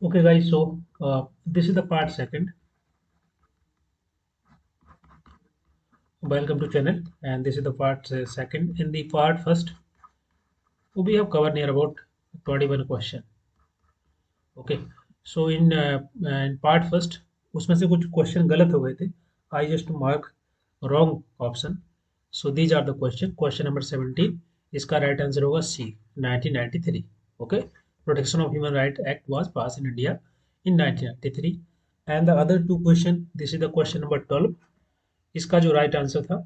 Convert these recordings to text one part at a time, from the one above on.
Okay, guys. So this is the part second. Welcome to channel, and this is the part second. In the part first, we have covered near about 21 question. Okay. So in part first, उसमें से कुछ question गलत हो गए थे. I just mark wrong option. So these are the question. Question number 17. इसका right answer होगा C. 1993. Okay. Protection of Human Right Act was passed in India in 1993. And the other two question. This is the question number 12. इसका जो right answer था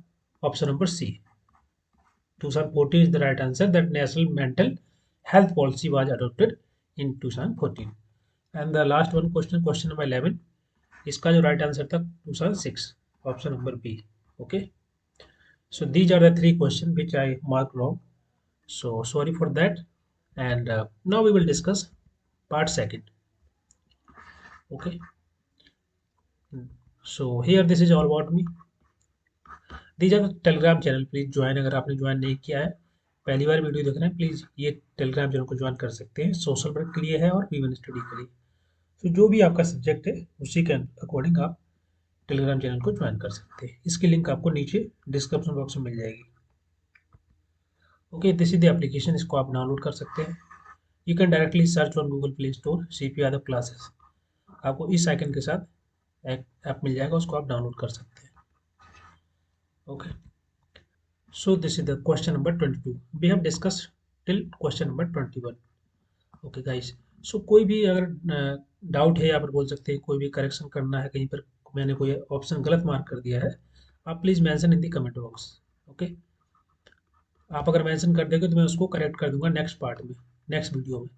option number C 2014 is the right answer that national mental health policy was adopted in 2014. And the last one question number 11, इसका जो right answer था 2006 option number B. Okay, so these are the three questions which I marked wrong, so sorry for that. And now we will discuss part second. Okay, so here this is all about me. These our Telegram channel, please join अगर आपने join नहीं किया है, पहली बार video देख रहे हैं, please ये टेलीग्राम चैनल को ज्वाइन कर सकते हैं. सोशल वर्क के लिए है और वीवन स्टडी के लिए. तो जो भी आपका सब्जेक्ट है उसी के अकॉर्डिंग आप टेलीग्राम चैनल को ज्वाइन कर सकते हैं. इसकी लिंक आपको नीचे डिस्क्रिप्शन बॉक्स में मिल जाएगी. Okay, this is the application, इसको आप डाउनलोड कर सकते हैं. You can directly search on Google play store CP Yadav classes. आपको इस आइकन के साथ एक ऐप मिल जाएगा, उसको आप डाउनलोड कर सकते हैं. Okay, so this is the question number 22. We have discussed till question number 21. Okay guys, so कोई भी अगर डाउट है यहाँ पर बोल सकते हैं, कोई भी करेक्शन करना है, कहीं पर मैंने कोई ऑप्शन गलत मार्क कर दिया है, आप please mention in the comment box. Okay, आप अगर मेंशन कर देंगे तो मैं उसको करेक्ट कर दूंगा नेक्स्ट पार्ट में, नेक्स्ट वीडियो में,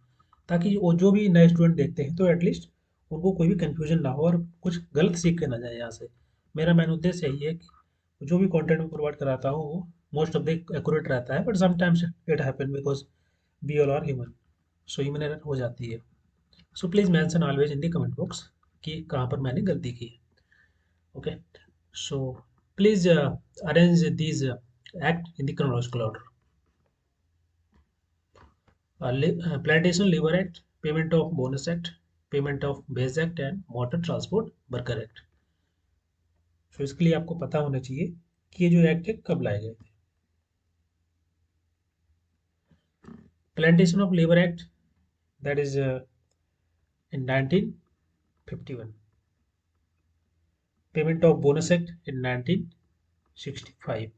ताकि वो जो भी नए स्टूडेंट देखते हैं तो एटलीस्ट उनको कोई भी कंफ्यूजन ना हो और कुछ गलत सीख के ना जाए यहाँ से. मेरा मेन उद्देश्य यही है कि जो भी कंटेंट मैं प्रोवाइड कराता हूँ वो मोस्ट ऑफ द एक्यूरेट रहता है, but sometimes it happen because we all are human, so human error हो जाती है. So please mention always in the comment box कि कहाँ पर मैंने गलती की है. Okay, so please arrange these act in the chronological order. Plantation Labor Act, Payment of Bonus Act, Payment of Base Act and Motor Transport Worker Act. तो इसके लिए आपको पता होना चाहिए कि ये जो एक्ट है कब लाए गए थे. Plantation of Labor Act, that is in 1951. Payment of Bonus Act in 1965,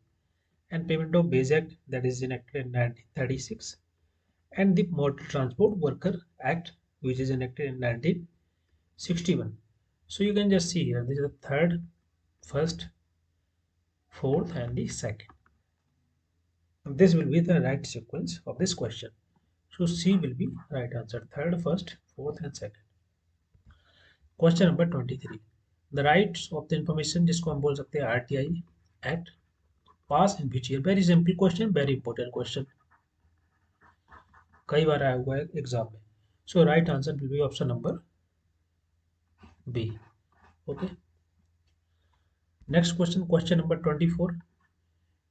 and Payment of Base Act, that is enacted in 1936, and the Motor Transport Worker Act, which is enacted in 1961. So you can just see here, this is the third, first, fourth and the second. This will be the right sequence of this question. So C will be right answer, third, first, fourth and second. Question number 23. The rights of the information, जिसको हम बोल सकते हैं RTI Act, pass in which year? Very simple question, very important question. कई बार आया हुआ है exam में. So right answer will be option number B. Okay. Next question, question number 24.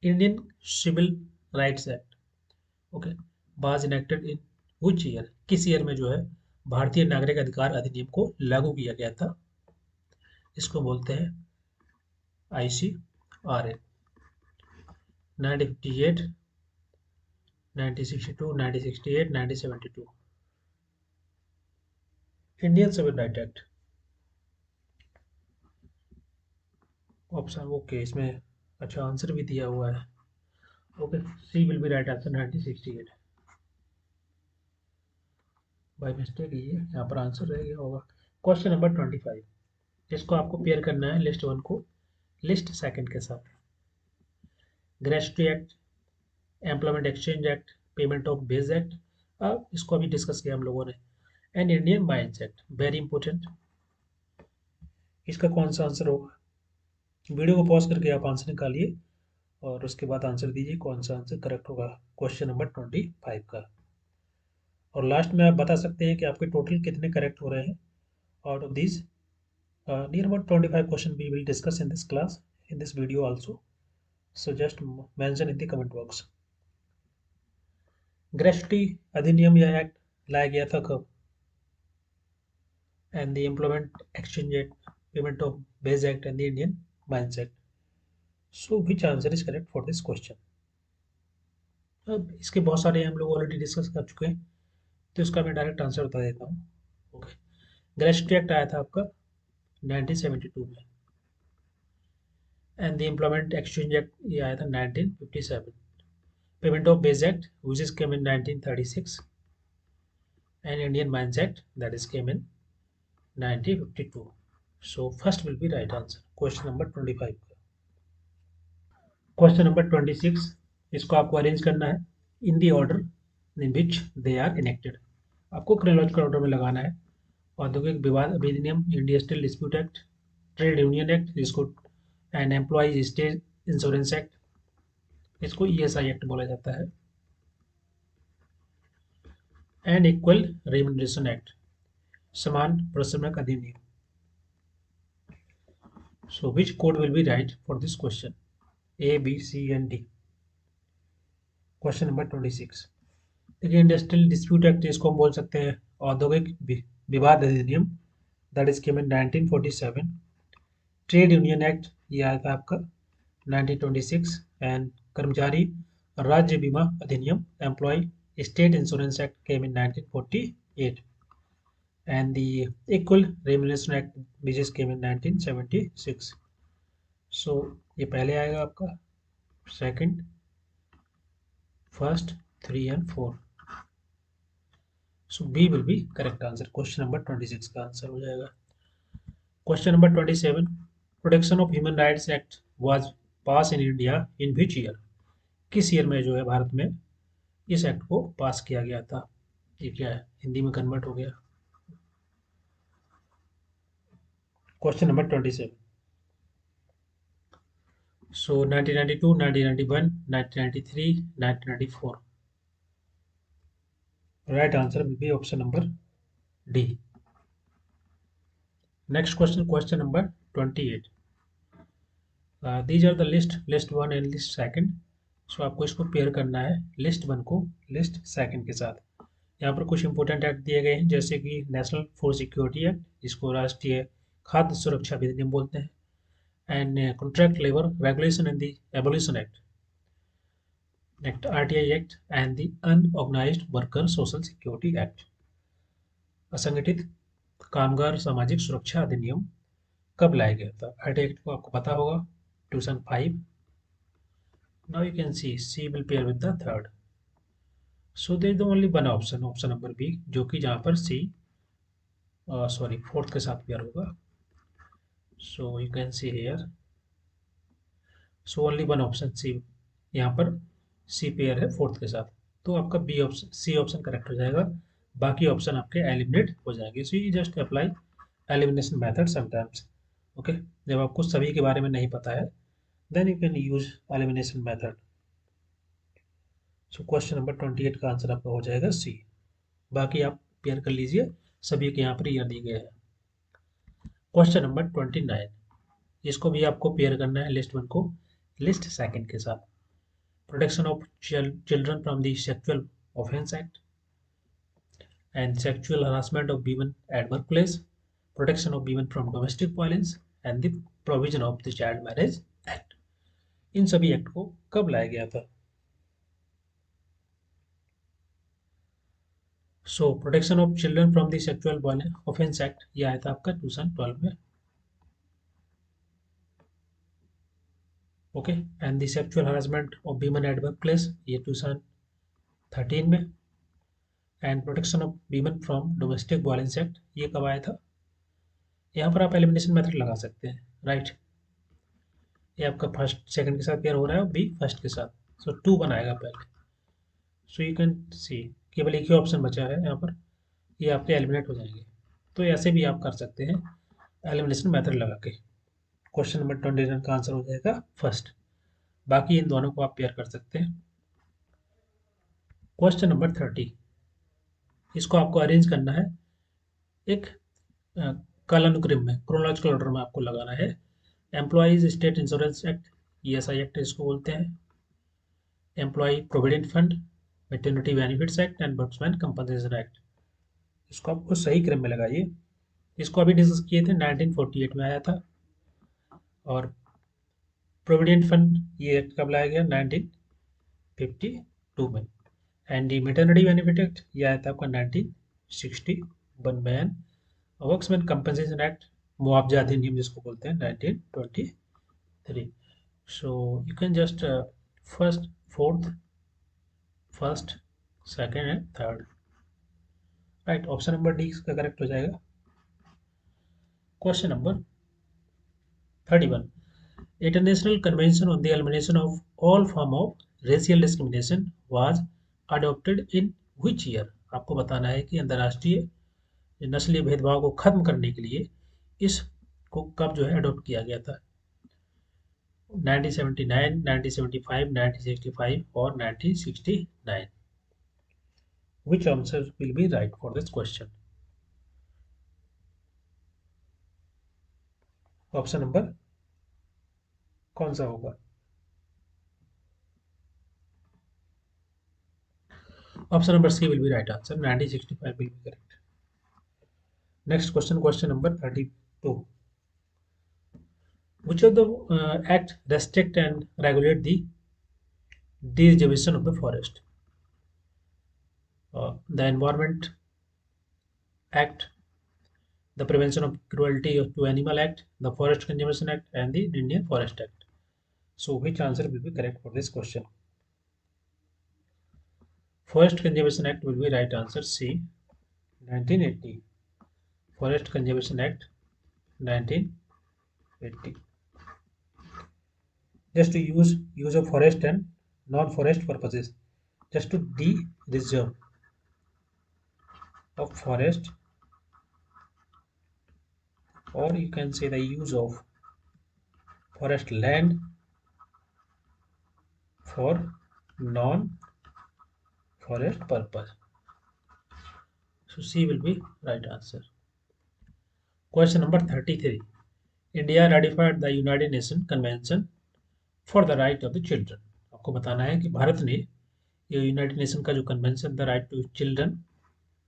Indian Civil Rights Act, okay, was enacted in which year? किस year में जो है भारतीय नागरिक अधिकार अधिनियम को लागू किया गया था? इसको बोलते हैं ICRA. 1958, 1962, 1968, 1972. Indian civil right act. Option okay, इसमें अच्छा आंसर भी दिया हुआ है. Okay, C will be right answer, 1968. By mistake ये यहाँ पर आंसर रह गया होगा. Question number 25. इसको आपको पेयर करना है लिस्ट 1 को लिस्ट सेकंड के साथ. Gratuity act, employment exchange act, payment of base act, इसको अभी डिस्कस किया हम लोगों ने, and Indian mines act. Very important. इसका कौन सा आंसर होगा? वीडियो को पॉज करके आप आंसर निकालिए और उसके बाद आंसर दीजिए कौन सा आंसर करेक्ट होगा क्वेश्चन नंबर 25 का. और लास्ट में आप बता सकते हैं कि आपके टोटल कितने करेक्ट हो रहे हैं out of this near about 25 question we will discuss in this class, in this video also. So just mention in the comment box. Gratuity अधिनियम या एक्ट लाया गया था कब? and the Employment Exchange Act, Payment of Wage Act, and the Indian Mines Act. So which answer is correct for this question? अब इसके बहुत सारे हम लोग ऑलरेडी डिस्कस कर चुके हैं, तो इसका मैं डायरेक्ट आंसर बता देता हूँ. ओके, ग्रेस्टी एक्ट आया था आपका 1972 में, and the employment exchange act ये आया था 1957. Payment of wages act which is came in 1936, and Indian mines act that is came in 1952. So first will be right answer. Question number 25. Question number 26. इसको आपको arrange करना है in the order in which they are enacted. आपको chronological order में लगाना है. औद्योगिक विवाद अधिनियम, industrial dispute act, trade union act जिसको and employees state insurance act, इसको ESI एक्ट बोला जाता है, एंड इक्वल रेम्युनरेशन एक्ट, समान प्रश्रमक अधिनियम. So which code will be right for this question? A, B, C and D. Question number 26. देखिए, industrial dispute act इसको हम बोल सकते हैं औद्योगिक विवाद अधिनियम, that is came in 1947. Trade union act ये आया था आपका 1926, एंड कर्मचारी राज्य बीमा अधिनियम, employ state insurance act came in 1948, and the Equal Remuneration Act which is came in 1976. So ये पहले आएगा आपका, second, first, 3 and 4. So B will be correct answer. Question number 26 का आंसर हो जाएगा. Question number 27. Protection of Human Rights Act was passed in India in which year? किस year में जो है भारत में इस एक्ट को पास किया गया था? ये क्या है, हिंदी में कन्वर्ट हो गया. Question number 27. So 1992, 1991, 1993, 1994. Right answer will be option number D. Next question, question number 28. These are the list 1 and list 2. So आपको इसको पेयर करना है लिस्ट 1 को लिस्ट 2 के साथ. यहाँ पर कुछ इंपॉर्टेंट एक्ट दिए गए हैं, जैसे कि नेशनल फूड सिक्योरिटी एक्ट जिसको राष्ट्रीय खाद्य सुरक्षा अधिनियम बोलते हैं, and Contract Labor Regulation and the Abolition Act, RTI Act, and the Unorganized Worker Social Security Act. असंगठित कामगार सामाजिक सुरक्षा अधिनियम कब लाया गया था? RTI Act को आपको पता होगा, 2005. Now you can see C will pair with the third. So there is the only one option, option number B, जो कि जहाँ पर C फोर्थ के साथ पेयर होगा. So you can see here. So only one option C, यहाँ पर C pair है फोर्थ के साथ, तो आपका B option, C option correct हो जाएगा. बाकी ऑप्शन आपके एलिमिनेट हो जाएंगे. So you just apply elimination method sometimes. Okay, जब आपको सभी के बारे में नहीं पता है then you can use elimination method. So question number 28 का आंसर आपका हो जाएगा C. बाकी आप पेयर कर लीजिए, सभी के यहाँ पर ईयर दिए गए हैं. Question number 29. इसको भी आपको पेयर करना है लिस्ट 1 को लिस्ट 2 के साथ. Protection of children from the Sexual Offence Act, and Sexual Harassment of Women at Workplace, Protection of Women from Domestic Violence, and the Provision of the Child Marriage Act. इन सभी act को कब लाया गया था? So Protection of Children from the Sexual Offence Act ये आया था आपका 2012 में. Okay, and the sexual harassment of women at work place ये 2013 में. And protection of women from domestic violence act ये कब आया था? यहाँ पर आप एलिमिनेशन मेथड लगा सकते हैं, राइट. ये आपका फर्स्ट सेकंड के साथ पेयर हो रहा है और बी फर्स्ट के साथ. सो 2 बनाएगा पहले. सो यू कैन सी केवल एक ही ऑप्शन बचा है यहाँ पर, ये आपके एलिमिनेट हो जाएंगे. तो ऐसे भी आप कर सकते हैं एलिमिनेशन मेथड लगा के. क्वेश्चन नंबर 29 का आंसर हो जाएगा फर्स्ट. बाकी इन दोनों को आप पेयर कर सकते हैं. Question number 30. इसको आपको अरेंज करना है एक कालानुक्रम में, क्रोनोलॉजिकल ऑर्डर में आपको लगाना है. Employees state insurance act ESI act इसको बोलते हैं, employ provident fund, maternity benefits act, and workman compensation act. इसको आपको सही क्रम में लगाइए. इसको अभी डिस्कस किए थे, 1948 में आया था। और प्रोविडेंट फंड ये एक्ट कब लाया गया, 1952 में। And the maternity benefit act ये आया था आपका 1961 में। एंड वर्क्समैन कंपनसेशन एक्ट, मुआवजा अधिनियम जिसको बोलते हैं, 1923। सो you can just first, fourth, first, second and third. Right, option number D इसका करेक्ट हो जाएगा। Question number 31, International Convention on the Elimination of all form of racial discrimination was adopted in which year? आपको बताना है कि अंतर्राष्ट्रीय नस्लीय भेदभाव को खत्म करने के लिए इसको कब जो है अडॉप्ट किया गया था, 1979, 1975, 1965 और 1969। Which answer will be right for this question? Option number कौन सा होगा? Option number C will be right answer, 1965 will be correct. Next question, question number 32. Which of the act restrict and regulate the deregulation of the forest? The Environment Act, the Prevention of Cruelty to Animal Act, the Forest Conservation Act, and the Indian Forest Act. So, which answer will be correct for this question? Forest Conservation Act will be right answer, C, 1980. Forest Conservation Act, 1980. Just to use of forest and non-forest purposes, just to de-reserve of forest, or you can say the use of forest land for non-forest purpose. So C will be right answer. Question number 33. India ratified the United Nations Convention for the Right of the Children. आपको बताना है कि भारत ने ये United nation का जो convention the right to children,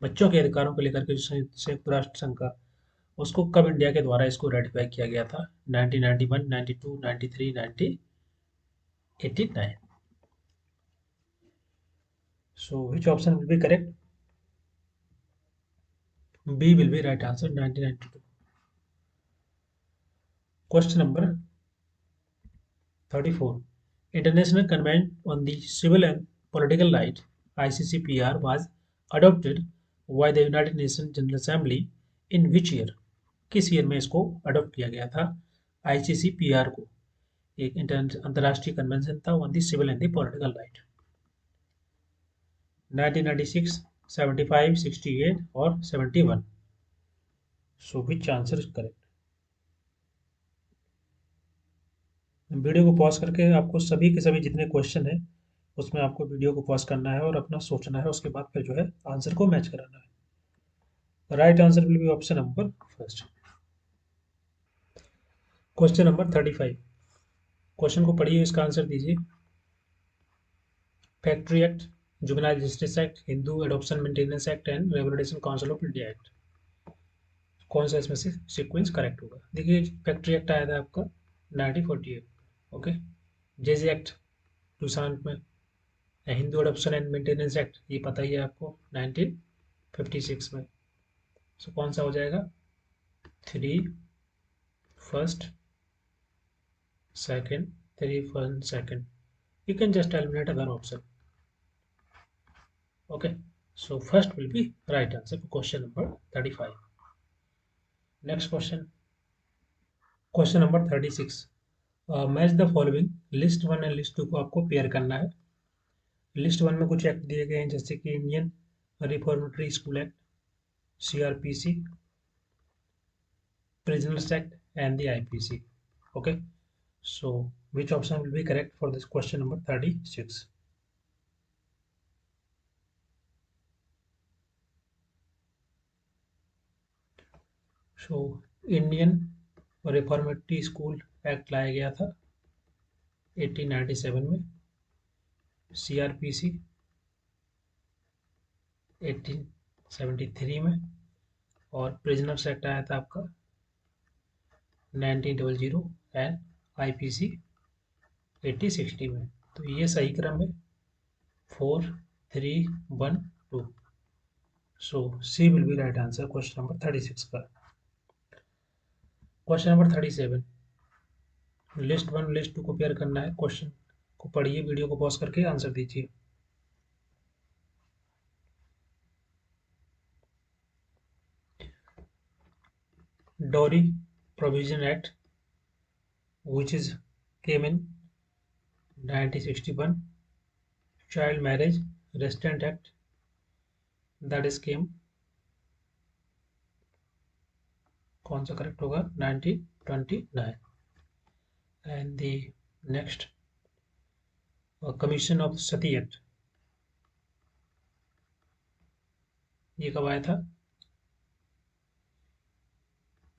बच्चों के अधिकारों को लेकर के जो संयुक्त राष्ट्र संघ का, उसको कब इंडिया के द्वारा इसको रेटिफाई किया गया था, 1991, 92, 93, 1989। So which option will be correct? B will be right answer, 1992. Question number 34. International Convention on the Civil and Political Rights (ICCPR) was adopted by the United Nations General Assembly in which year? किस year में इसको adopt किया गया था ICCPR को? एक अंतर्राष्ट्रीय convention था on the civil and the political right. 1996, 75, 68 और 71। So which answer is correct? Video को पॉज करके आपको सभी के सभी जितने क्वेश्चन है उसमें आपको वीडियो को पॉज करना है और अपना सोचना है, उसके बाद फिर जो है आंसर को मैच कराना है। Right answer will be option number first. Question number 35। Question को पढ़िए, इसका आंसर दीजिए। Factory act, juvenile justice act, Hindu adoption maintenance act and regulation council of India act, कौन सा इसमें से सीक्वेंस करेक्ट होगा? देखिए, फैक्ट्री एक्ट आया था आपका 1948, ओके। जेजे एक्ट 2007 में। Hindu adoption and maintenance act ये पता ही है आपको, 1956 में। सो कौन सा हो जाएगा? 3 first, second, 3 first second. You can just eliminate other option. Okay, so first will be right answer for question number 35. Next question, question number 36. Match the following, list 1 and list 2 को आपको पेयर करना है। List 1 में कुछ act दिए गए हैं जैसे कि Indian reformatory school act, CRPC, Prisoners Act and the IPC. Okay, so which option will be correct for this question number 36? So Indian reformatory school act लाया गया था 1897 में, CRPC 1873 में, और प्रिजनर्स एक्ट आया था आपका 1900 एंड IPC 8060 में। तो ये सही क्रम है 4 3 1 2। So C will be right answer question number 36 का। क्वेश्चन नंबर 37, लिस्ट 1 लिस्ट 2 को पेयर करना है। क्वेश्चन को पढ़िए, वीडियो को पॉज करके आंसर दीजिए। Dowry provision act which is came in 1961, child marriage restraint act that is came, कौन सा करेक्ट होगा, 1929। And the next commission of sati act, ये कब आया था,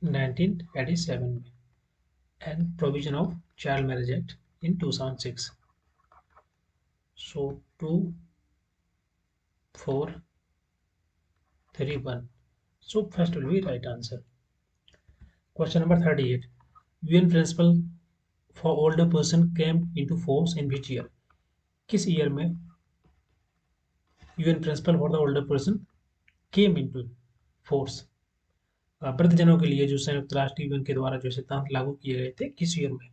1987 में। And provision of child marriage act in 2006। So 2 4 3 1। So first will be right answer. Question number 38, UN principle for older person came into force in which year, किस year में UN principle for the older person came into force, वृद्धजनों के लिए जो संयुक्त राष्ट्र UN के द्वारा जो सिद्धांत लागू किए गए थे, किस ईयर में?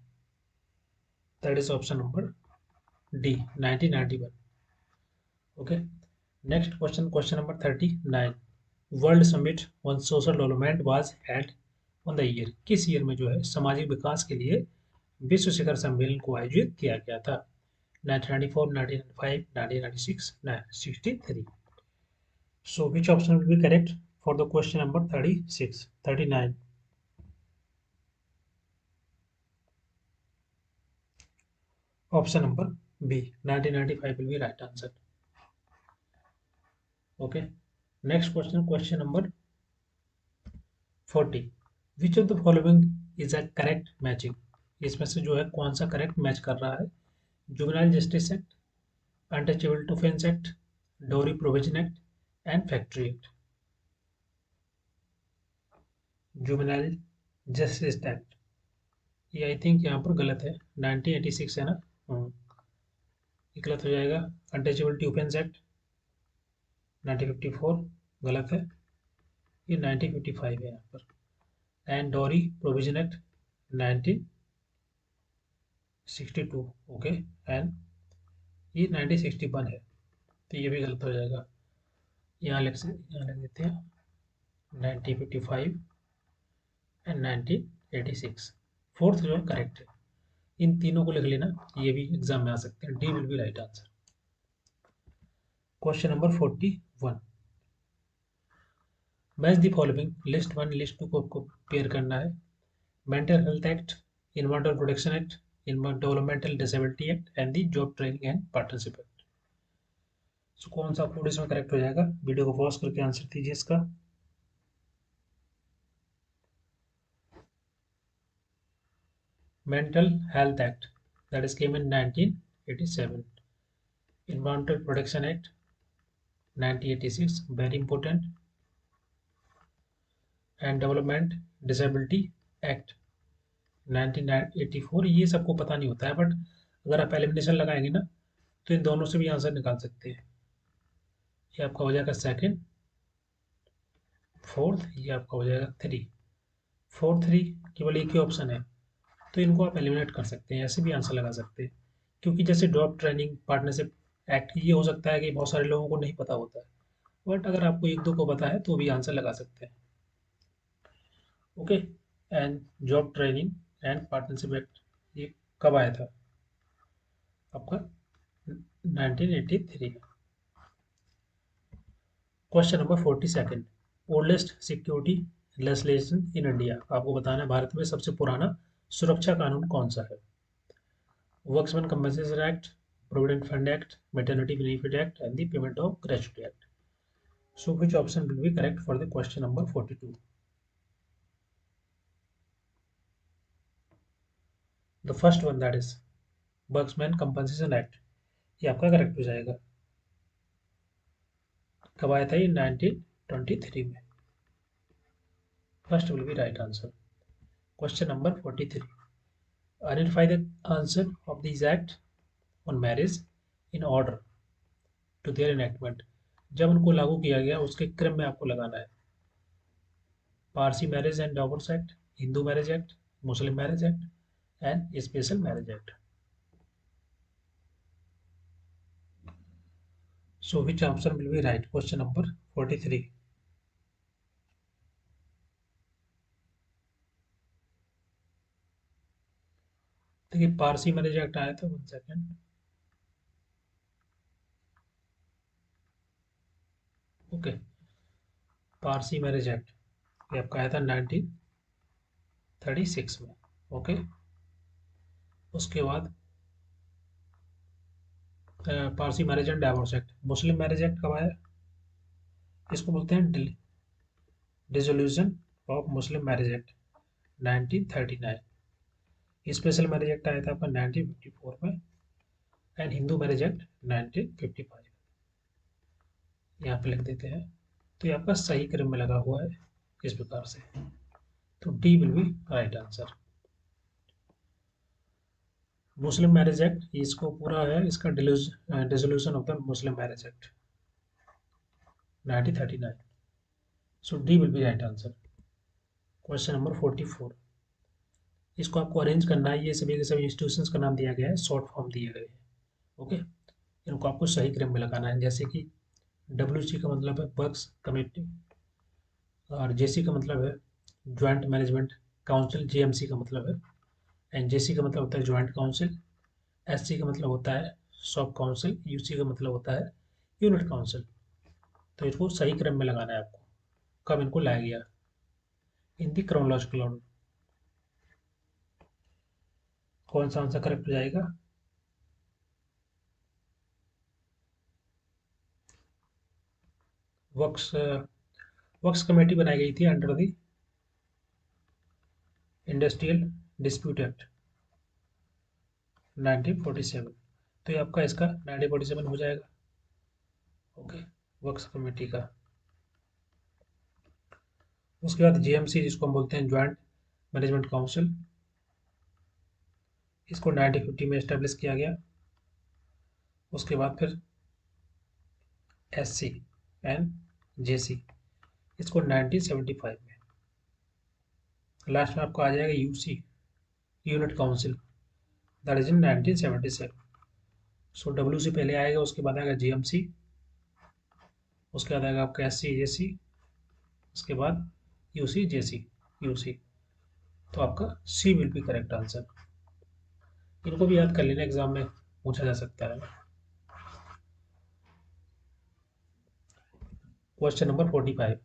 That is option number D, 1991। Okay, next question, question number 39, world summit on social development was held on the year, किस ईयर में जो है सामाजिक विकास के लिए विश्व शिखर सम्मेलन को आयोजित किया गया था? 1994, 1995, 1996, 1963। सो which option will be correct for the question number 36 39? Option number B, 1995 will be right answer. Okay, next question, question number 40, which of the following is a correct matching, इसमें से जो है कौन सा करेक्ट मैच कर रहा है? Juvenile justice act, untouchable defence act, dowry provision act and factory act. Juvenile justice act, ये आई थिंक यहाँ पर गलत है, 1986 है ना, ये गलत हो जाएगा। अनटचेबल डिफेंस एक्ट 1954 गलत है, ये 1955 है यहाँ पर। एंड डोरी प्रोविजन एक्ट 1962, ओके, एंड ये 1961 है, तो ये भी गलत हो जाएगा। यहाँ लिख देते हैं 1955 एंड 1986, फोर्थ जो है करेक्ट है। इन तीनों को लिख लेना, ये भी एग्जाम में आ सकते हैं। D will be right answer. Question number 41, match the following, list 1 list 2 को पेयर करना है। Mental health act, environmental protection act, developmental disability act and the job training and partnership act. So कौन सा code इसमें correct हो जाएगा? Video को pause करके आंसर दीजिए इसका। Mental health act that is came in 1987, environmental protection act 1986 very important, and development disability act 1984। ये सबको पता नहीं होता है, बट अगर आप एलिमिनेशन लगाएंगे ना तो इन दोनों से भी आंसर निकाल सकते हैं। ये आपका हो जाएगा सेकंड, फोर्थ, ये आपका हो जाएगा 3, 4 3 केवल एक ही ऑप्शन है, तो इनको आप एलिमिनेट कर सकते हैं, ऐसे भी आंसर लगा सकते हैं। क्योंकि जैसे जॉब ट्रेनिंग पार्टनरशिप एक्ट, ये हो सकता है कि बहुत सारे लोगों को नहीं पता होता है, बट अगर आपको एक दो को पता है तो भी आंसर लगा सकते हैं। Okay, and job training and partnership act ये कब आया था? आपका 1983। Question number 42, oldest security legislation in India, आपको बताना है भारत में सबसे पुराना सुरक्षा कानून कौन सा है? Workman compensation act, provident fund act, maternity benefit act and the payment of gratuity act. So which option will be correct for the question number 42? The first one that is workman compensation act, ये आपका correct हो जाएगा। कब आया था ये? 1923 में। First will be right answer. Question number 43. Identify the answer of these act on marriage in order to their enactment. जब उनको लागू किया गया उसके क्रम में आपको लगाना है. Parsi marriage and divorce act, Hindu marriage act, Muslim marriage act and special marriage act. So which option will be right? Question number 43. देखिए पारसी मैरिज एक्ट आया था, 1 second. Okay, Parsi marriage act ये आपका आया था 1936 में. ओके, उसके बाद Parsi marriage and divorce act. Muslim marriage act कब आया? इसको बोलते हैं dissolution of Muslim marriage act 1939. Special marriage act आया था आपका 1954 में एंड हिंदू मैरिज एक्ट 1955. यहाँ पे लिख देते हैं. तो ये आपका सही क्रम में लगा हुआ है इस प्रकार से. तो D will be right answer. Muslim marriage act इसको पूरा है, इसका dissolution of the Muslim marriage act 1939. So D will be right answer. Question number 44. इसको आपको अरेंज करना है. ये सभी के सभी इंस्टीट्यूशंस का नाम दिया गया है, शॉर्ट फॉर्म दिए गए हैं. ओके, इनको आपको सही क्रम में लगाना है. जैसे कि WC का मतलब है वर्क्स कमेटी, और JC का मतलब है ज्वाइंट मैनेजमेंट काउंसिल, JMC का मतलब है, एंड JC का मतलब होता है ज्वाइंट काउंसिल, SC का मतलब होता है सब काउंसिल, UC का मतलब होता है यूनिट काउंसिल. तो इसको सही क्रम में लगाना है आपको, कब इनको लाया गया इन दी क्रोनोलॉजिकल ऑर्डर. कौन सा आंसर करेक्ट हो जाएगा? वर्क्स कमेटी बनाई गई थी under the industrial dispute act 1947. तो ये आपका इसका 1947 हो जाएगा. ओके, वर्क्स कमेटी का. उसके बाद JMC जिसको हम बोलते हैं ज्वाइंट मैनेजमेंट काउंसिल, इसको 1950 में एस्टेब्लिश किया गया. उसके बाद फिर SC एंड JC, इसको 1975 में. लास्ट में आपको आ जाएगा UC unit council, that is in 1977. So WC पहले आएगा, उसके बाद आएगा JMC, उसके बाद आएगा आपका SC JC, उसके बाद UC JC UC. तो आपका C will be correct answer. इनको भी याद कर लेना, एग्जाम में पूछा जा सकता है. Question number 45.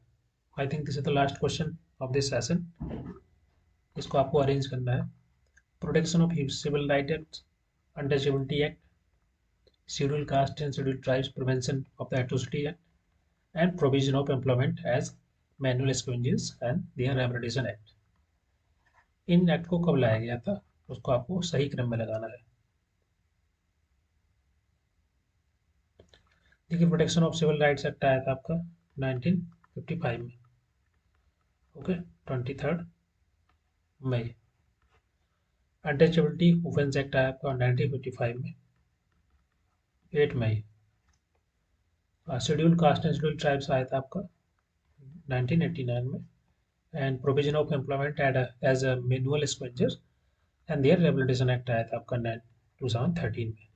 I think this is the last question of this session. इसको आपको अरेंज करना है. Protection of civil right act, untouchability act, schedule caste and schedule tribes prevention of the atrocity act, and provision of employment as manual scavengers and their rehabilitation act. इन act को कब लाया गया था, उसको आपको सही क्रम में लगाना है. देखिए protection of civil rights act आया था आपका 1955 में. ओके, 23 मई. अनटचेबिलिटी ऑफेंस एक्ट आया आपका 1955 में 8 मई. Schedule caste and schedule tribes आया था आपका 1989 में. And provision of employment as a manual scavenger and their rehabilitation act आया था आपका 2013 में.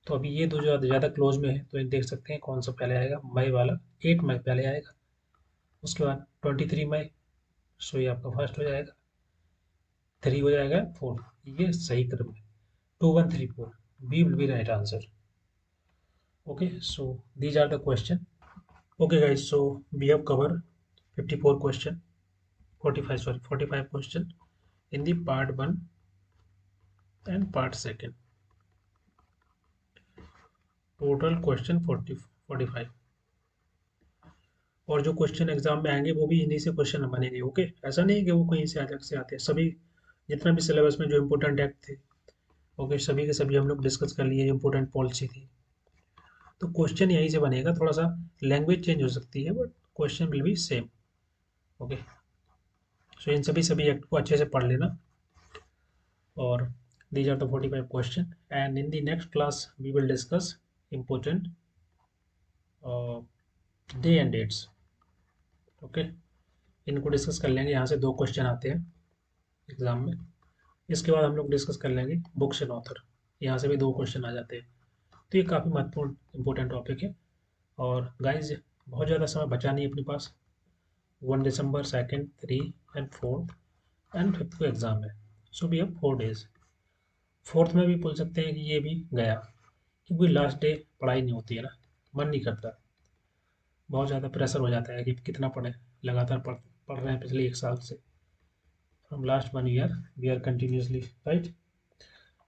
तो अभी ये दो जो ज़्यादा क्लोज में है, तो देख सकते हैं कौन सा पहले आएगा. मई वाला 8 मई पहले आएगा, उसके बाद 23 मई. सो ये आपका फर्स्ट हो जाएगा, 3 हो जाएगा, 4. ये सही क्रम है. 2134 B will be right answer. Okay, so these are the question. Okay guys, so we have covered 54 question, 45 question in the part 1 and part 2. Total question 45. और जो क्वेश्चन एग्जाम में आएंगे वो भी इन्हीं से क्वेश्चन बनेंगे. ओके, ऐसा नहीं है कि वो कहीं से अलग से आते हैं. सभी जितना भी सिलेबस में जो इम्पोर्टेंट एक्ट थे, ओके, सभी के सभी हम लोग डिस्कस कर लिए. इम्पोर्टेंट पॉलिसी थी, तो क्वेश्चन यहीं से बनेगा. थोड़ा सा लैंग्वेज चेंज हो सकती है but question will be same. Okay, so इन सभी एक्ट को अच्छे से पढ़ लेना। और these are the 45 question, and in the next class we will discuss important day and dates. Okay, इनको डिस्कस कर लेंगे। यहाँ से 2 क्वेश्चन आते हैं एग्जाम में। इसके बाद हम लोग डिस्कस कर लेंगे बुक्स एंड ऑथर, यहाँ से भी 2 क्वेश्चन आ जाते हैं। तो ये काफ़ी महत्वपूर्ण इंपॉर्टेंट टॉपिक है। और गाइज बहुत ज़्यादा समय बचा नहीं अपने पास। 1 दिसंबर, 2nd, 3 and 4th and 5th को एग्ज़ाम है। So we have 4 days. 4th में भी बोल सकते हैं कि ये भी गया, क्योंकि लास्ट डे पढ़ाई नहीं होती है ना, मन नहीं करता, बहुत ज़्यादा प्रेशर हो जाता है कि कितना पढ़ें। लगातार पढ़ रहे हैं पिछले 1 साल से। From last 1 year we are continuously right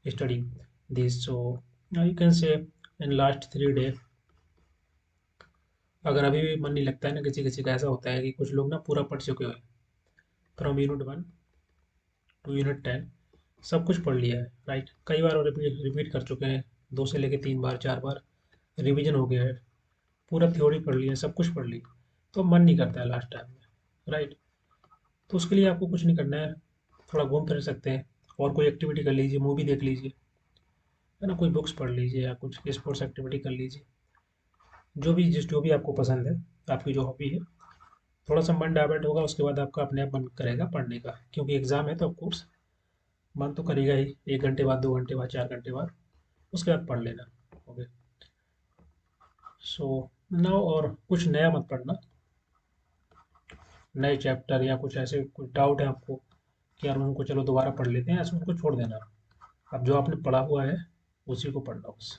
studying this. So you can say in last 3 day, अगर अभी भी मन नहीं लगता है ना, किसी किसी का ऐसा होता है कि कुछ लोग ना पूरा पढ़ चुके हुए हैं, फ्रॉम यूनिट 1 टू यूनिट 10 सब कुछ पढ़ लिया है राइट। कई बार रिपीट कर चुके हैं, 2 से लेके 3 बार 4 बार रिवीजन हो गया है, पूरा थ्योरी पढ़ लिया, सब कुछ पढ़ ली, तो मन नहीं करता है लास्ट टाइम में राइट। तो उसके लिए आपको कुछ नहीं करना है, थोड़ा घूम फिर सकते हैं, और कोई एक्टिविटी कर लीजिए, मूवी देख लीजिए, है ना, कोई बुक्स पढ़ लीजिए या कुछ स्पोर्ट्स एक्टिविटी कर लीजिए, जो भी आपको पसंद है, आपकी जो हॉबी है। थोड़ा सा मन डाइवर्ट होगा, उसके बाद आपका अपने आप मन करेगा पढ़ने का, क्योंकि एग्ज़ाम है तो ऑफकोर्स मन तो करेगा ही, 1 घंटे बाद, 2 घंटे बाद, 4 घंटे बाद, उसके बाद पढ़ लेना। ओके, सो नाउ, और कुछ नया मत पढ़ना, नए चैप्टर या कुछ ऐसे कुछ डाउट है आपको कि यार उनको चलो दोबारा पढ़ लेते हैं, ऐसे उनको छोड़ देना। अब जो आपने पढ़ा हुआ है उसी को पढ़ना, बस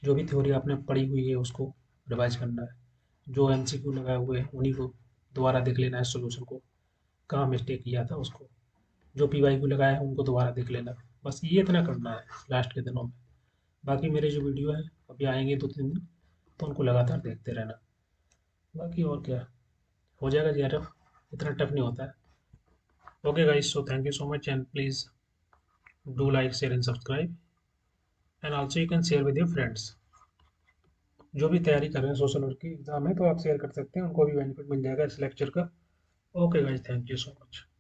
जो भी थ्योरी आपने पढ़ी हुई है उसको रिवाइज करना है, जो एमसीक्यू लगाए हुए हैं उन्हीं को दोबारा देख लेना है, सोल्यूशन को, कहाँ मिस्टेक किया था उसको, जो पीवाईक्यू लगाए हैं उनको दोबारा देख लेना। बस ये इतना करना है लास्ट के दिनों में। बाकी मेरे जो वीडियो है अभी आएंगे 2-3 दिन, तो उनको लगातार देखते रहना। बाकी और क्या, हो जाएगा जीआरएफ, इतना टफ नहीं होता है। Okay guys, so thank you so much, and please do like, share and subscribe, and also you can share with your friends। जो भी तैयारी कर रहे हैं सोशल वर्क की एग्जाम है, तो आप शेयर कर सकते हैं, उनको भी बेनिफिट मिल जाएगा इस लेक्चर का। Okay guys, thank you so much.